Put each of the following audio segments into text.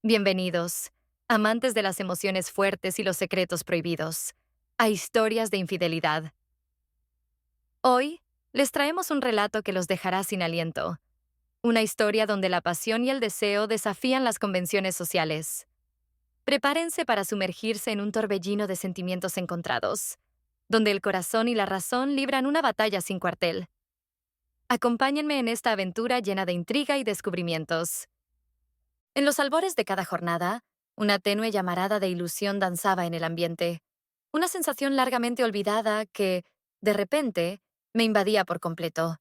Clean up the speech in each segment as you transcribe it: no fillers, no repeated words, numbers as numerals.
Bienvenidos, amantes de las emociones fuertes y los secretos prohibidos, a historias de infidelidad. Hoy les traemos un relato que los dejará sin aliento, una historia donde la pasión y el deseo desafían las convenciones sociales. Prepárense para sumergirse en un torbellino de sentimientos encontrados, donde el corazón y la razón libran una batalla sin cuartel. Acompáñenme en esta aventura llena de intriga y descubrimientos. En los albores de cada jornada, una tenue llamarada de ilusión danzaba en el ambiente, una sensación largamente olvidada que, de repente, me invadía por completo.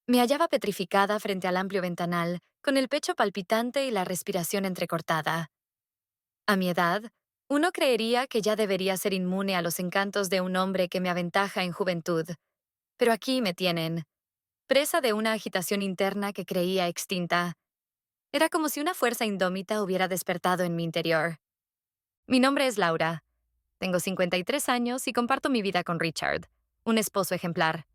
Me hallaba petrificada frente al amplio ventanal, con el pecho palpitante y la respiración entrecortada. A mi edad, uno creería que ya debería ser inmune a los encantos de un hombre que me aventaja en juventud, pero aquí me tienen, presa de una agitación interna que creía extinta. Era como si una fuerza indómita hubiera despertado en mi interior. Mi nombre es Laura. Tengo 53 años y comparto mi vida con Richard, un esposo ejemplar.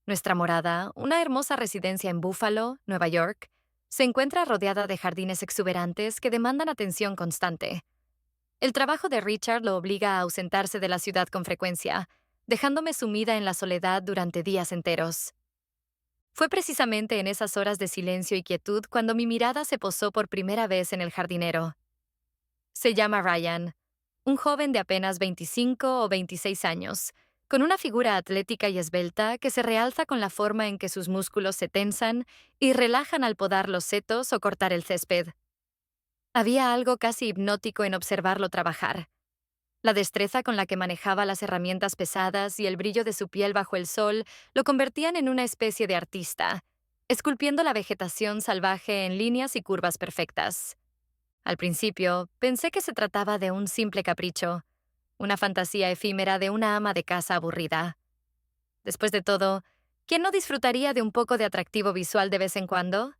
Nuestra morada, una hermosa residencia en Buffalo, Nueva York, se encuentra rodeada de jardines exuberantes que demandan atención constante. El trabajo de Richard lo obliga a ausentarse de la ciudad con frecuencia, dejándome sumida en la soledad durante días enteros. Fue precisamente en esas horas de silencio y quietud cuando mi mirada se posó por primera vez en el jardinero. Se llama Ryan, un joven de apenas 25 o 26 años, con una figura atlética y esbelta que se realza con la forma en que sus músculos se tensan y relajan al podar los setos o cortar el césped. Había algo casi hipnótico en observarlo trabajar. La destreza con la que manejaba las herramientas pesadas y el brillo de su piel bajo el sol lo convertían en una especie de artista, esculpiendo la vegetación salvaje en líneas y curvas perfectas. Al principio, pensé que se trataba de un simple capricho, una fantasía efímera de una ama de casa aburrida. Después de todo, ¿quién no disfrutaría de un poco de atractivo visual de vez en cuando?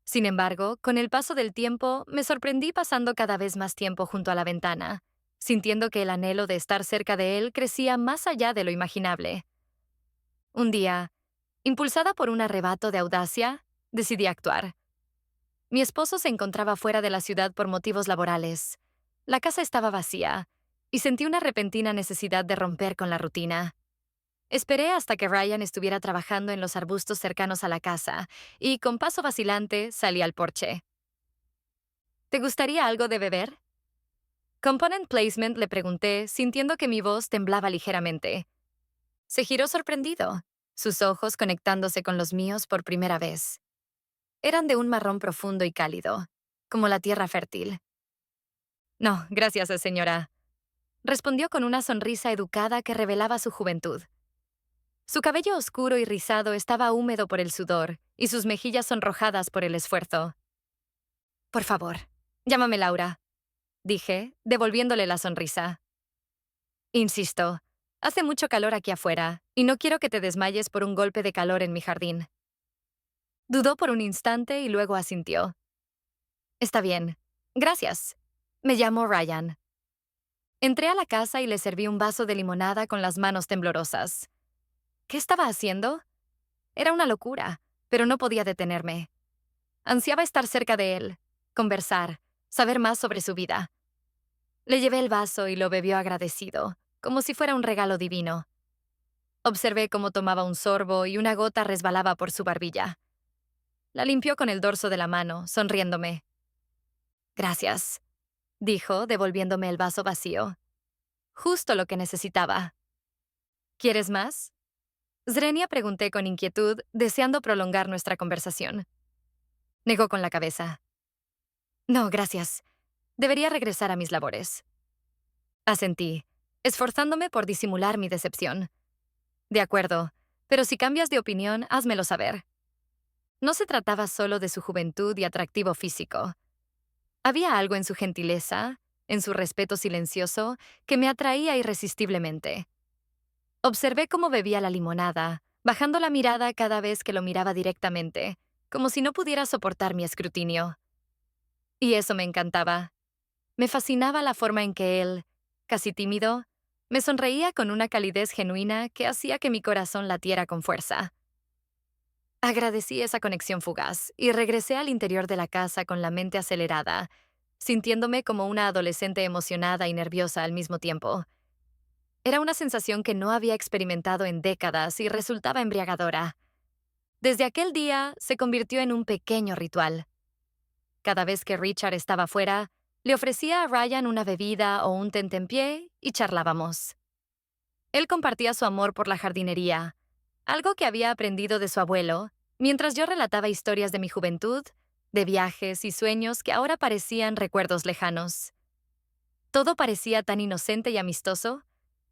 Sin embargo, con el paso del tiempo, me sorprendí pasando cada vez más tiempo junto a la ventana, sintiendo que el anhelo de estar cerca de él crecía más allá de lo imaginable. Un día, impulsada por un arrebato de audacia, decidí actuar. Mi esposo se encontraba fuera de la ciudad por motivos laborales. La casa estaba vacía, y sentí una repentina necesidad de romper con la rutina. Esperé hasta que Ryan estuviera trabajando en los arbustos cercanos a la casa, y con paso vacilante salí al porche. ¿Te gustaría algo de beber? Component Placement le pregunté, sintiendo que mi voz temblaba ligeramente. Se giró sorprendido, sus ojos conectándose con los míos por primera vez. Eran de un marrón profundo y cálido, como la tierra fértil. No, gracias, señora, respondió con una sonrisa educada que revelaba su juventud. Su cabello oscuro y rizado estaba húmedo por el sudor, y sus mejillas sonrojadas por el esfuerzo. Por favor, llámame Laura, dije, devolviéndole la sonrisa. Insisto, hace mucho calor aquí afuera, y no quiero que te desmayes por un golpe de calor en mi jardín. Dudó por un instante y luego asintió. Está bien. Gracias. Me llamo Ryan. Entré a la casa y le serví un vaso de limonada con las manos temblorosas. ¿Qué estaba haciendo? Era una locura, pero no podía detenerme. Ansiaba estar cerca de él, conversar, saber más sobre su vida. Le llevé el vaso y lo bebió agradecido, como si fuera un regalo divino. Observé cómo tomaba un sorbo y una gota resbalaba por su barbilla. La limpió con el dorso de la mano, sonriéndome. Gracias, dijo, devolviéndome el vaso vacío. Justo lo que necesitaba. ¿Quieres más? Zrenia pregunté con inquietud, deseando prolongar nuestra conversación. Negó con la cabeza. No, gracias. Debería regresar a mis labores. Asentí, esforzándome por disimular mi decepción. De acuerdo, pero si cambias de opinión, házmelo saber. No se trataba solo de su juventud y atractivo físico. Había algo en su gentileza, en su respeto silencioso, que me atraía irresistiblemente. Observé cómo bebía la limonada, bajando la mirada cada vez que lo miraba directamente, como si no pudiera soportar mi escrutinio. Y eso me encantaba. Me fascinaba la forma en que él, casi tímido, me sonreía con una calidez genuina que hacía que mi corazón latiera con fuerza. Agradecí esa conexión fugaz y regresé al interior de la casa con la mente acelerada, sintiéndome como una adolescente emocionada y nerviosa al mismo tiempo. Era una sensación que no había experimentado en décadas y resultaba embriagadora. Desde aquel día se convirtió en un pequeño ritual. Cada vez que Richard estaba fuera, le ofrecía a Ryan una bebida o un tentempié y charlábamos. Él compartía su amor por la jardinería, algo que había aprendido de su abuelo, mientras yo relataba historias de mi juventud, de viajes y sueños que ahora parecían recuerdos lejanos. Todo parecía tan inocente y amistoso.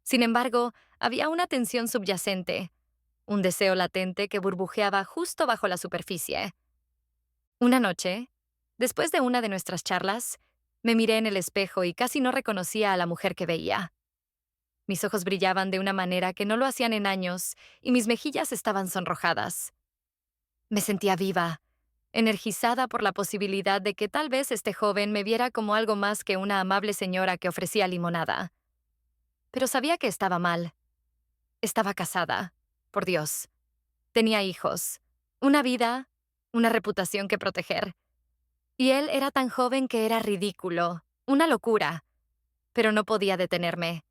Sin embargo, había una tensión subyacente, un deseo latente que burbujeaba justo bajo la superficie. Una noche, después de una de nuestras charlas, me miré en el espejo y casi no reconocía a la mujer que veía. Mis ojos brillaban de una manera que no lo hacían en años y mis mejillas estaban sonrojadas. Me sentía viva, energizada por la posibilidad de que tal vez este joven me viera como algo más que una amable señora que ofrecía limonada. Pero sabía que estaba mal. Estaba casada, por Dios. Tenía hijos, una vida, una reputación que proteger. Y él era tan joven que era ridículo, una locura. Pero no podía detenerme.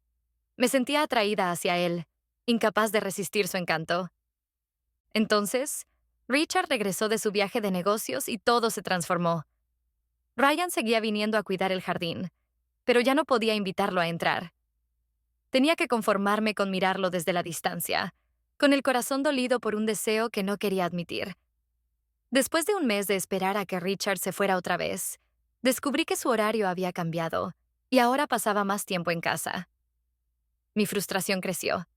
Me sentía atraída hacia él, incapaz de resistir su encanto. Entonces, Richard regresó de su viaje de negocios y todo se transformó. Ryan seguía viniendo a cuidar el jardín, pero ya no podía invitarlo a entrar. Tenía que conformarme con mirarlo desde la distancia, con el corazón dolido por un deseo que no quería admitir. Después de un mes de esperar a que Richard se fuera otra vez, descubrí que su horario había cambiado y ahora pasaba más tiempo en casa. Mi frustración creció.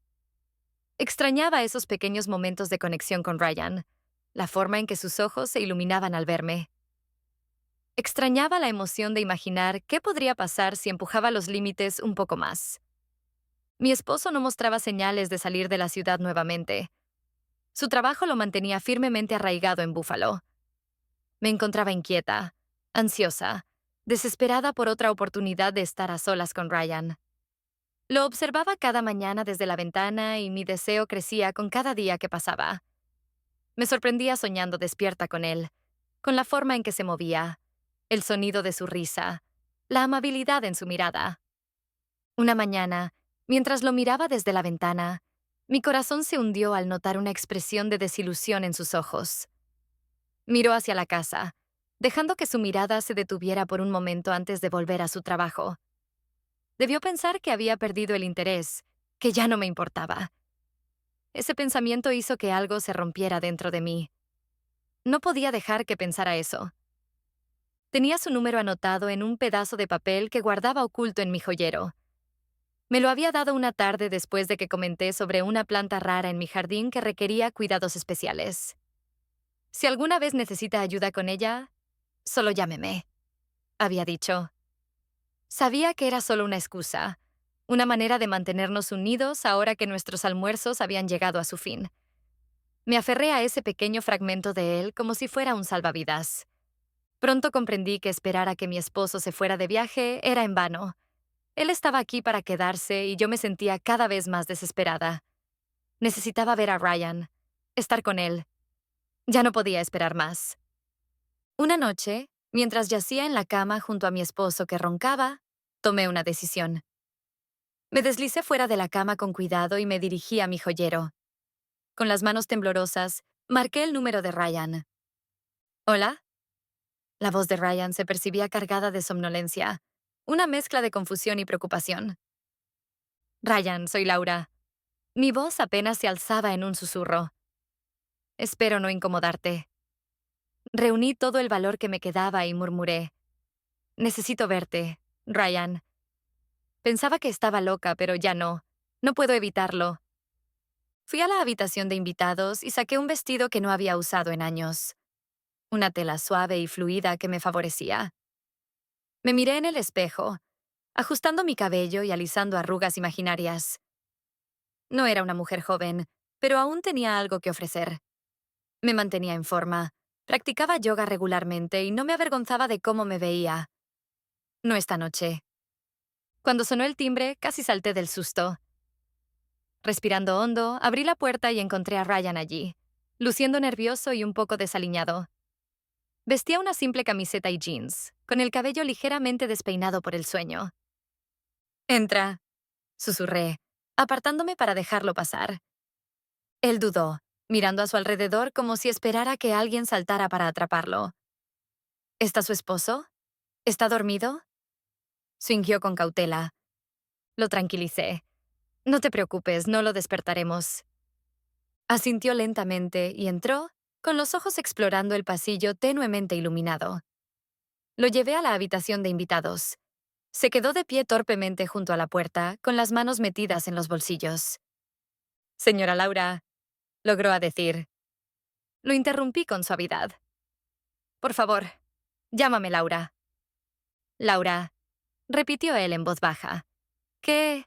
Extrañaba esos pequeños momentos de conexión con Ryan, la forma en que sus ojos se iluminaban al verme. Extrañaba la emoción de imaginar qué podría pasar si empujaba los límites un poco más. Mi esposo no mostraba señales de salir de la ciudad nuevamente. Su trabajo lo mantenía firmemente arraigado en Buffalo. Me encontraba inquieta, ansiosa, desesperada por otra oportunidad de estar a solas con Ryan. Lo observaba cada mañana desde la ventana y mi deseo crecía con cada día que pasaba. Me sorprendía soñando despierta con él, con la forma en que se movía, el sonido de su risa, la amabilidad en su mirada. Una mañana, mientras lo miraba desde la ventana, mi corazón se hundió al notar una expresión de desilusión en sus ojos. Miró hacia la casa, dejando que su mirada se detuviera por un momento antes de volver a su trabajo. Debió pensar que había perdido el interés, que ya no me importaba. Ese pensamiento hizo que algo se rompiera dentro de mí. No podía dejar que pensara eso. Tenía su número anotado en un pedazo de papel que guardaba oculto en mi joyero. Me lo había dado una tarde después de que comenté sobre una planta rara en mi jardín que requería cuidados especiales. Si alguna vez necesita ayuda con ella, solo llámeme, había dicho. Sabía que era solo una excusa, una manera de mantenernos unidos ahora que nuestros almuerzos habían llegado a su fin. Me aferré a ese pequeño fragmento de él como si fuera un salvavidas. Pronto comprendí que esperar a que mi esposo se fuera de viaje era en vano. Él estaba aquí para quedarse y yo me sentía cada vez más desesperada. Necesitaba ver a Ryan, estar con él. Ya no podía esperar más. Una noche, mientras yacía en la cama junto a mi esposo que roncaba, tomé una decisión. Me deslicé fuera de la cama con cuidado y me dirigí a mi joyero. Con las manos temblorosas, marqué el número de Ryan. ¿Hola? La voz de Ryan se percibía cargada de somnolencia, una mezcla de confusión y preocupación. Ryan, soy Laura. Mi voz apenas se alzaba en un susurro. Espero no incomodarte. Reuní todo el valor que me quedaba y murmuré. Necesito verte, Ryan. Pensaba que estaba loca, pero ya no. No puedo evitarlo. Fui a la habitación de invitados y saqué un vestido que no había usado en años. Una tela suave y fluida que me favorecía. Me miré en el espejo, ajustando mi cabello y alisando arrugas imaginarias. No era una mujer joven, pero aún tenía algo que ofrecer. Me mantenía en forma, practicaba yoga regularmente y no me avergonzaba de cómo me veía. No esta noche. Cuando sonó el timbre, casi salté del susto. Respirando hondo, abrí la puerta y encontré a Ryan allí. luciendo nervioso y un poco desaliñado. Vestía una simple camiseta y jeans, con el cabello ligeramente despeinado por el sueño. Entra, susurré, apartándome para dejarlo pasar. Él dudó, mirando a su alrededor como si esperara que alguien saltara para atraparlo. ¿Está su esposo? ¿Está dormido? Fingió con cautela. Lo tranquilicé. No te preocupes, no lo despertaremos. Asintió lentamente y entró, con los ojos explorando el pasillo tenuemente iluminado. Lo llevé a la habitación de invitados. Se quedó de pie torpemente junto a la puerta, con las manos metidas en los bolsillos. Señora Laura, logró a decir. Lo interrumpí con suavidad. Por favor, llámame Laura. Laura, repitió él en voz baja. ¿Qué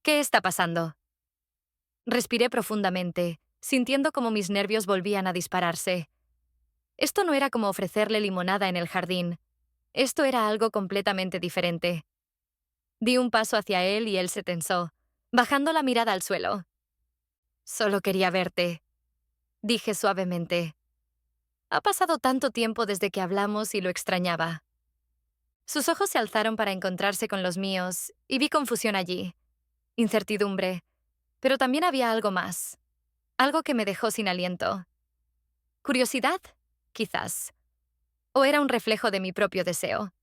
está pasando? Respiré profundamente, sintiendo como mis nervios volvían a dispararse. Esto no era como ofrecerle limonada en el jardín. Esto era algo completamente diferente. Di un paso hacia él y él se tensó, bajando la mirada al suelo. Solo quería verte, dije suavemente. Ha pasado tanto tiempo desde que hablamos y lo extrañaba. Sus ojos se alzaron para encontrarse con los míos, y vi confusión allí, incertidumbre, pero también había algo más, algo que me dejó sin aliento. ¿Curiosidad? Quizás. ¿O era un reflejo de mi propio deseo?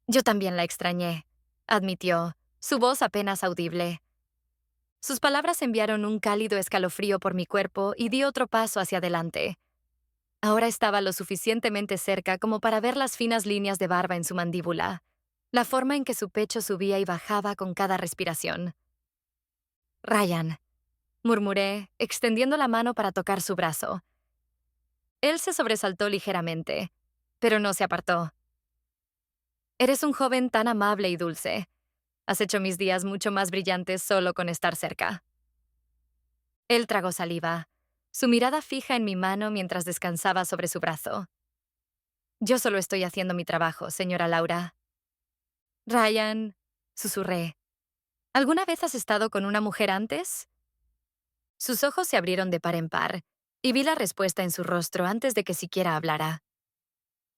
Yo también la extrañé, admitió, su voz apenas audible. Sus palabras enviaron un cálido escalofrío por mi cuerpo y di otro paso hacia adelante. Ahora estaba lo suficientemente cerca como para ver las finas líneas de barba en su mandíbula, la forma en que su pecho subía y bajaba con cada respiración. Ryan, murmuré, extendiendo la mano para tocar su brazo. Él se sobresaltó ligeramente, pero no se apartó. Eres un joven tan amable y dulce. Has hecho mis días mucho más brillantes solo con estar cerca. Él tragó saliva, su mirada fija en mi mano mientras descansaba sobre su brazo. Yo solo estoy haciendo mi trabajo, señora Laura. Ryan, susurré. ¿Alguna vez has estado con una mujer antes? Sus ojos se abrieron de par en par, y vi la respuesta en su rostro antes de que siquiera hablara.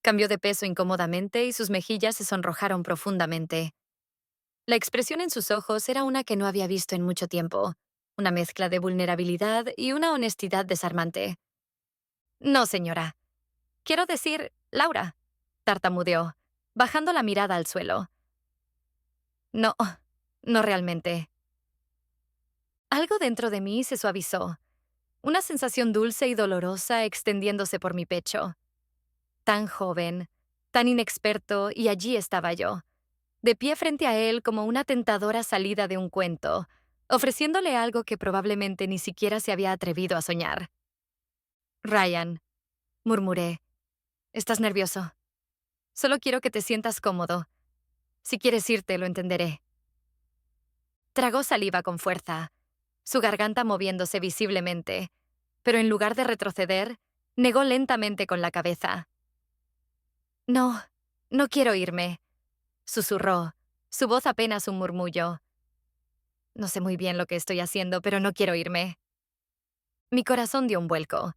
Cambió de peso incómodamente y sus mejillas se sonrojaron profundamente. La expresión en sus ojos era una que no había visto en mucho tiempo, una mezcla de vulnerabilidad y una honestidad desarmante. No, señora. Quiero decir, Laura, tartamudeó, bajando la mirada al suelo. No, no realmente. Algo dentro de mí se suavizó, una sensación dulce y dolorosa extendiéndose por mi pecho. Tan joven, tan inexperto, y allí estaba yo, de pie frente a él como una tentadora salida de un cuento, ofreciéndole algo que probablemente ni siquiera se había atrevido a soñar. Ryan, murmuré, ¿estás nervioso? Solo quiero que te sientas cómodo. Si quieres irte, lo entenderé. Tragó saliva con fuerza, su garganta moviéndose visiblemente, pero en lugar de retroceder, negó lentamente con la cabeza. No, no quiero irme, susurró, su voz apenas un murmullo. No sé muy bien lo que estoy haciendo, pero no quiero irme. Mi corazón dio un vuelco.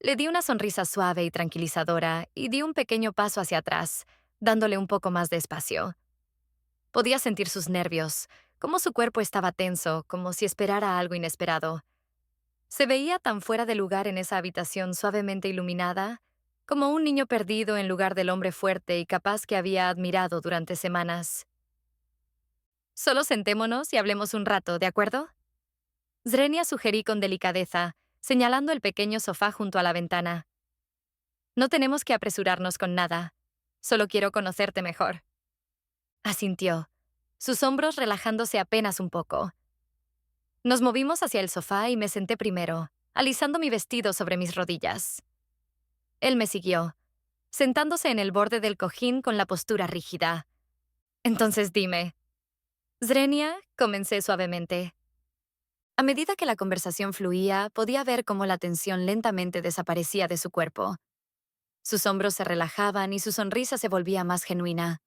Le di una sonrisa suave y tranquilizadora y di un pequeño paso hacia atrás, dándole un poco más de espacio. Podía sentir sus nervios, cómo su cuerpo estaba tenso, como si esperara algo inesperado. Se veía tan fuera de lugar en esa habitación suavemente iluminada, como un niño perdido en lugar del hombre fuerte y capaz que había admirado durante semanas. Solo sentémonos y hablemos un rato, ¿de acuerdo? Zrenia sugerí con delicadeza, señalando el pequeño sofá junto a la ventana. No tenemos que apresurarnos con nada. Solo quiero conocerte mejor. Asintió, sus hombros relajándose apenas un poco. Nos movimos hacia el sofá y me senté primero, alisando mi vestido sobre mis rodillas. Él me siguió, sentándose en el borde del cojín con la postura rígida. Entonces dime. Zrenia, comencé suavemente. A medida que la conversación fluía, podía ver cómo la tensión lentamente desaparecía de su cuerpo. Sus hombros se relajaban y su sonrisa se volvía más genuina.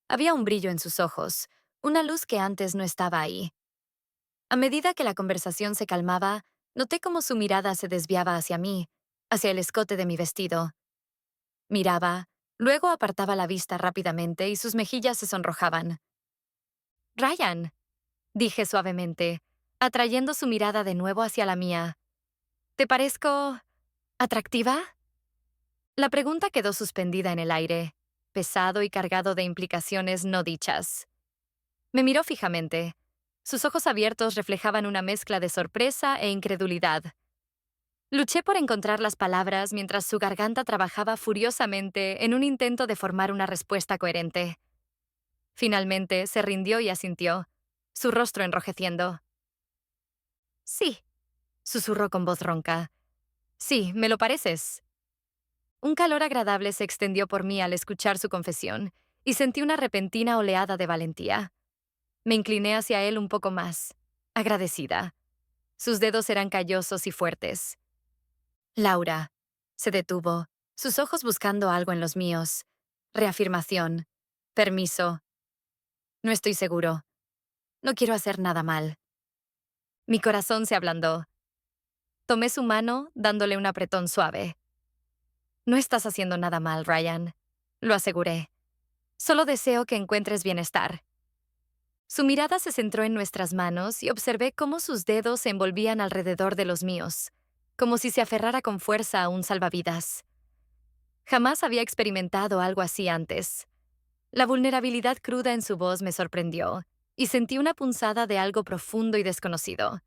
Había un brillo en sus ojos, una luz que antes no estaba ahí. A medida que la conversación se calmaba, Noté cómo su mirada se desviaba hacia mí, hacia el escote de mi vestido. Miraba, luego apartaba la vista rápidamente y sus mejillas se sonrojaban. Ryan, dije suavemente, atrayendo su mirada de nuevo hacia la mía. ¿Te parezco atractiva? La pregunta quedó suspendida en el aire, pesado y cargado de implicaciones no dichas. Me miró fijamente. Sus ojos abiertos reflejaban una mezcla de sorpresa e incredulidad. Luché por encontrar las palabras mientras su garganta trabajaba furiosamente en un intento de formar una respuesta coherente. Finalmente se rindió y asintió, su rostro enrojeciendo. Sí, susurró con voz ronca. Sí, me lo pareces. Un calor agradable se extendió por mí al escuchar su confesión, y sentí una repentina oleada de valentía. Me incliné hacia él un poco más, agradecida. Sus dedos eran callosos y fuertes. Laura. Se detuvo, sus ojos buscando algo en los míos. Reafirmación. Permiso. No estoy seguro. No quiero hacer nada mal. Mi corazón se ablandó. Tomé su mano, dándole un apretón suave. No estás haciendo nada mal, Ryan. Lo aseguré. Solo deseo que encuentres bienestar. Su mirada se centró en nuestras manos y observé cómo sus dedos se envolvían alrededor de los míos, como si se aferrara con fuerza a un salvavidas. Jamás había experimentado algo así antes. La vulnerabilidad cruda en su voz me sorprendió, y sentí una punzada de algo profundo y desconocido.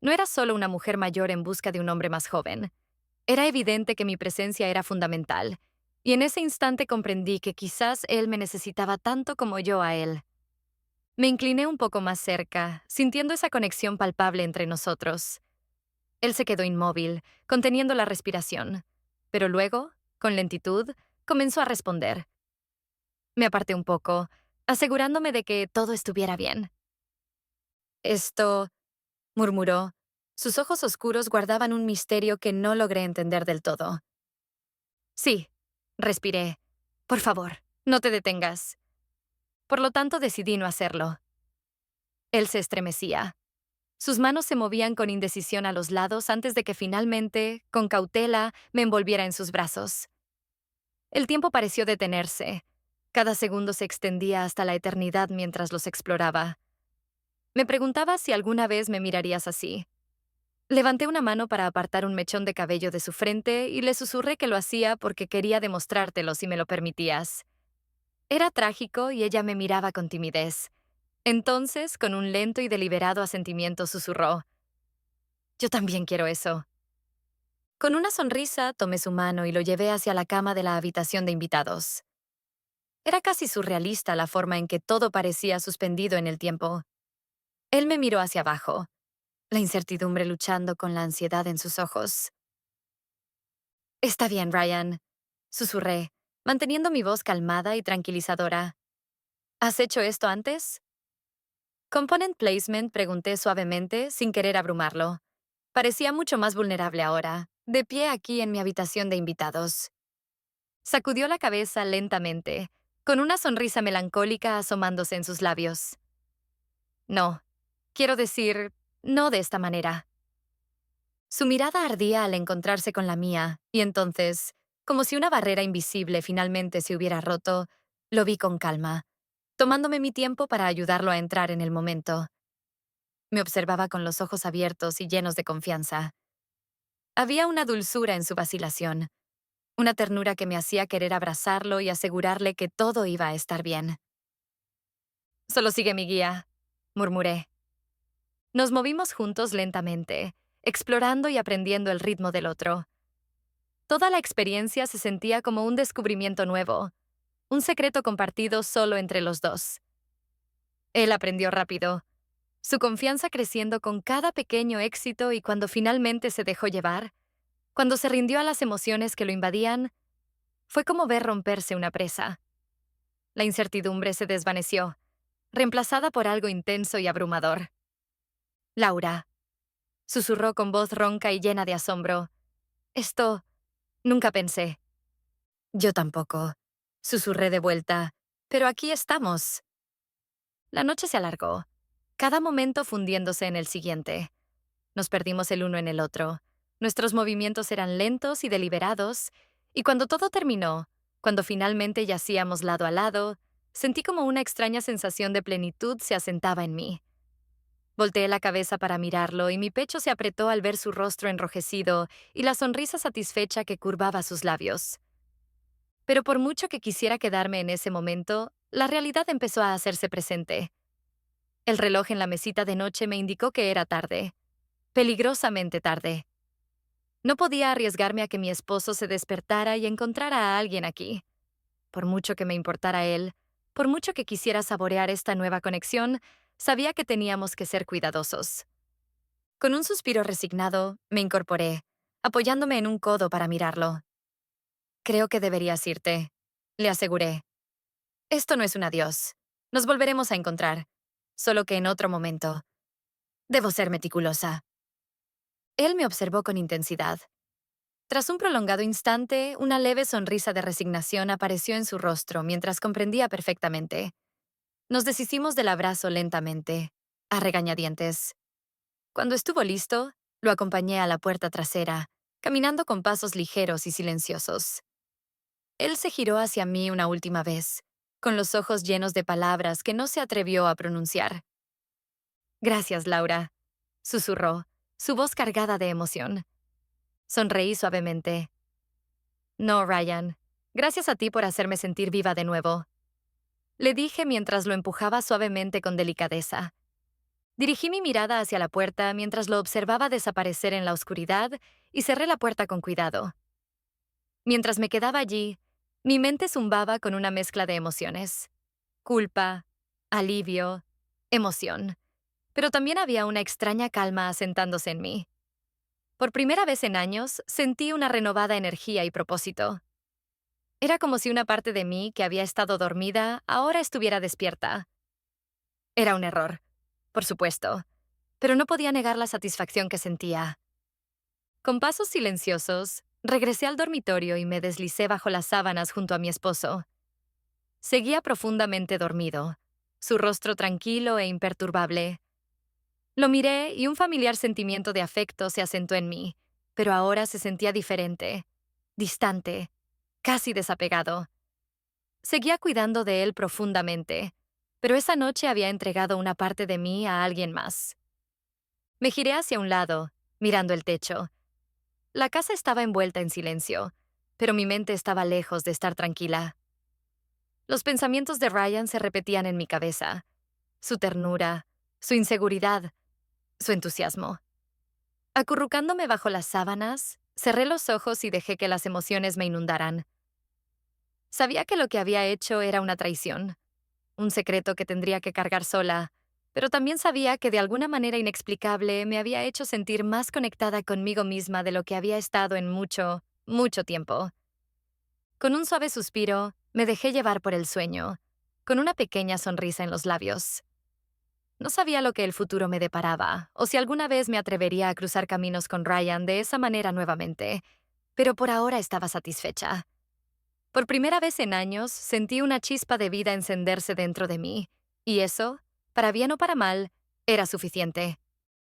No era solo una mujer mayor en busca de un hombre más joven. Era evidente que mi presencia era fundamental, y en ese instante comprendí que quizás él me necesitaba tanto como yo a él. Me incliné un poco más cerca, sintiendo esa conexión palpable entre nosotros. Él se quedó inmóvil, conteniendo la respiración, pero luego, con lentitud, comenzó a responder. Me aparté un poco, asegurándome de que todo estuviera bien. Esto, murmuró. Sus ojos oscuros guardaban un misterio que no logré entender del todo. Sí, respiré. Por favor, no te detengas. Por lo tanto, decidí no hacerlo. Él se estremecía. Sus manos se movían con indecisión a los lados antes de que finalmente, con cautela, me envolviera en sus brazos. El tiempo pareció detenerse. Cada segundo se extendía hasta la eternidad mientras los exploraba. Me preguntaba si alguna vez me mirarías así. Levanté una mano para apartar un mechón de cabello de su frente y le susurré que lo hacía porque quería demostrártelo si me lo permitías. Era trágico y ella me miraba con timidez. Entonces, con un lento y deliberado asentimiento, susurró: «Yo también quiero eso». Con una sonrisa, tomé su mano y lo llevé hacia la cama de la habitación de invitados. Era casi surrealista la forma en que todo parecía suspendido en el tiempo. Él me miró hacia abajo, la incertidumbre luchando con la ansiedad en sus ojos. «Está bien, Ryan», susurré, manteniendo mi voz calmada y tranquilizadora. «¿Has hecho esto antes?» «Component placement», pregunté suavemente, sin querer abrumarlo. Parecía mucho más vulnerable ahora, de pie aquí en mi habitación de invitados. Sacudió la cabeza lentamente, con una sonrisa melancólica asomándose en sus labios. «No, quiero decir, no de esta manera». Su mirada ardía al encontrarse con la mía, y entonces, como si una barrera invisible finalmente se hubiera roto, lo vi con calma, tomándome mi tiempo para ayudarlo a entrar en el momento. Me observaba con los ojos abiertos y llenos de confianza. Había una dulzura en su vacilación, una ternura que me hacía querer abrazarlo y asegurarle que todo iba a estar bien. «Solo sigue mi guía», murmuré. Nos movimos juntos lentamente, explorando y aprendiendo el ritmo del otro. Toda la experiencia se sentía como un descubrimiento nuevo, un secreto compartido solo entre los dos. Él aprendió rápido, su confianza creciendo con cada pequeño éxito, y cuando finalmente se dejó llevar, cuando se rindió a las emociones que lo invadían, fue como ver romperse una presa. La incertidumbre se desvaneció, reemplazada por algo intenso y abrumador. «Laura», susurró con voz ronca y llena de asombro. «Esto, nunca pensé». «Yo tampoco», susurré de vuelta. «Pero aquí estamos». La noche se alargó, cada momento fundiéndose en el siguiente. Nos perdimos el uno en el otro. Nuestros movimientos eran lentos y deliberados, y cuando todo terminó, cuando finalmente yacíamos lado a lado, sentí como una extraña sensación de plenitud se asentaba en mí. Volteé la cabeza para mirarlo y mi pecho se apretó al ver su rostro enrojecido y la sonrisa satisfecha que curvaba sus labios. Pero por mucho que quisiera quedarme en ese momento, la realidad empezó a hacerse presente. El reloj en la mesita de noche me indicó que era tarde, peligrosamente tarde. No podía arriesgarme a que mi esposo se despertara y encontrara a alguien aquí. Por mucho que me importara él, por mucho que quisiera saborear esta nueva conexión, sabía que teníamos que ser cuidadosos. Con un suspiro resignado, me incorporé, apoyándome en un codo para mirarlo. Creo que deberías irte, le aseguré. Esto no es un adiós. Nos volveremos a encontrar, solo que en otro momento. Debo ser meticulosa. Él me observó con intensidad. Tras un prolongado instante, una leve sonrisa de resignación apareció en su rostro mientras comprendía perfectamente. Nos deshicimos del abrazo lentamente, a regañadientes. Cuando estuvo listo, lo acompañé a la puerta trasera, caminando con pasos ligeros y silenciosos. Él se giró hacia mí una última vez, con los ojos llenos de palabras que no se atrevió a pronunciar. Gracias, Laura, susurró, su voz cargada de emoción. Sonreí suavemente. No, Ryan. Gracias a ti por hacerme sentir viva de nuevo, le dije mientras lo empujaba suavemente con delicadeza. Dirigí mi mirada hacia la puerta mientras lo observaba desaparecer en la oscuridad y cerré la puerta con cuidado. Mientras me quedaba allí, mi mente zumbaba con una mezcla de emociones. Culpa, alivio, emoción. Pero también había una extraña calma asentándose en mí. Por primera vez en años, sentí una renovada energía y propósito. Era como si una parte de mí que había estado dormida ahora estuviera despierta. Era un error, por supuesto, pero no podía negar la satisfacción que sentía. Con pasos silenciosos, regresé al dormitorio y me deslicé bajo las sábanas junto a mi esposo. Seguía profundamente dormido, su rostro tranquilo e imperturbable. Lo miré y un familiar sentimiento de afecto se asentó en mí, pero ahora se sentía diferente, distante, casi desapegado. Seguía cuidando de él profundamente, pero esa noche había entregado una parte de mí a alguien más. Me giré hacia un lado, mirando el techo. La casa estaba envuelta en silencio, pero mi mente estaba lejos de estar tranquila. Los pensamientos de Ryan se repetían en mi cabeza. Su ternura, su inseguridad, su entusiasmo. Acurrucándome bajo las sábanas, cerré los ojos y dejé que las emociones me inundaran. Sabía que lo que había hecho era una traición, un secreto que tendría que cargar sola, pero también sabía que de alguna manera inexplicable me había hecho sentir más conectada conmigo misma de lo que había estado en mucho, mucho tiempo. Con un suave suspiro, me dejé llevar por el sueño, con una pequeña sonrisa en los labios. No sabía lo que el futuro me deparaba, o si alguna vez me atrevería a cruzar caminos con Ryan de esa manera nuevamente, pero por ahora estaba satisfecha. Por primera vez en años, sentí una chispa de vida encenderse dentro de mí, y eso, para bien o para mal, era suficiente.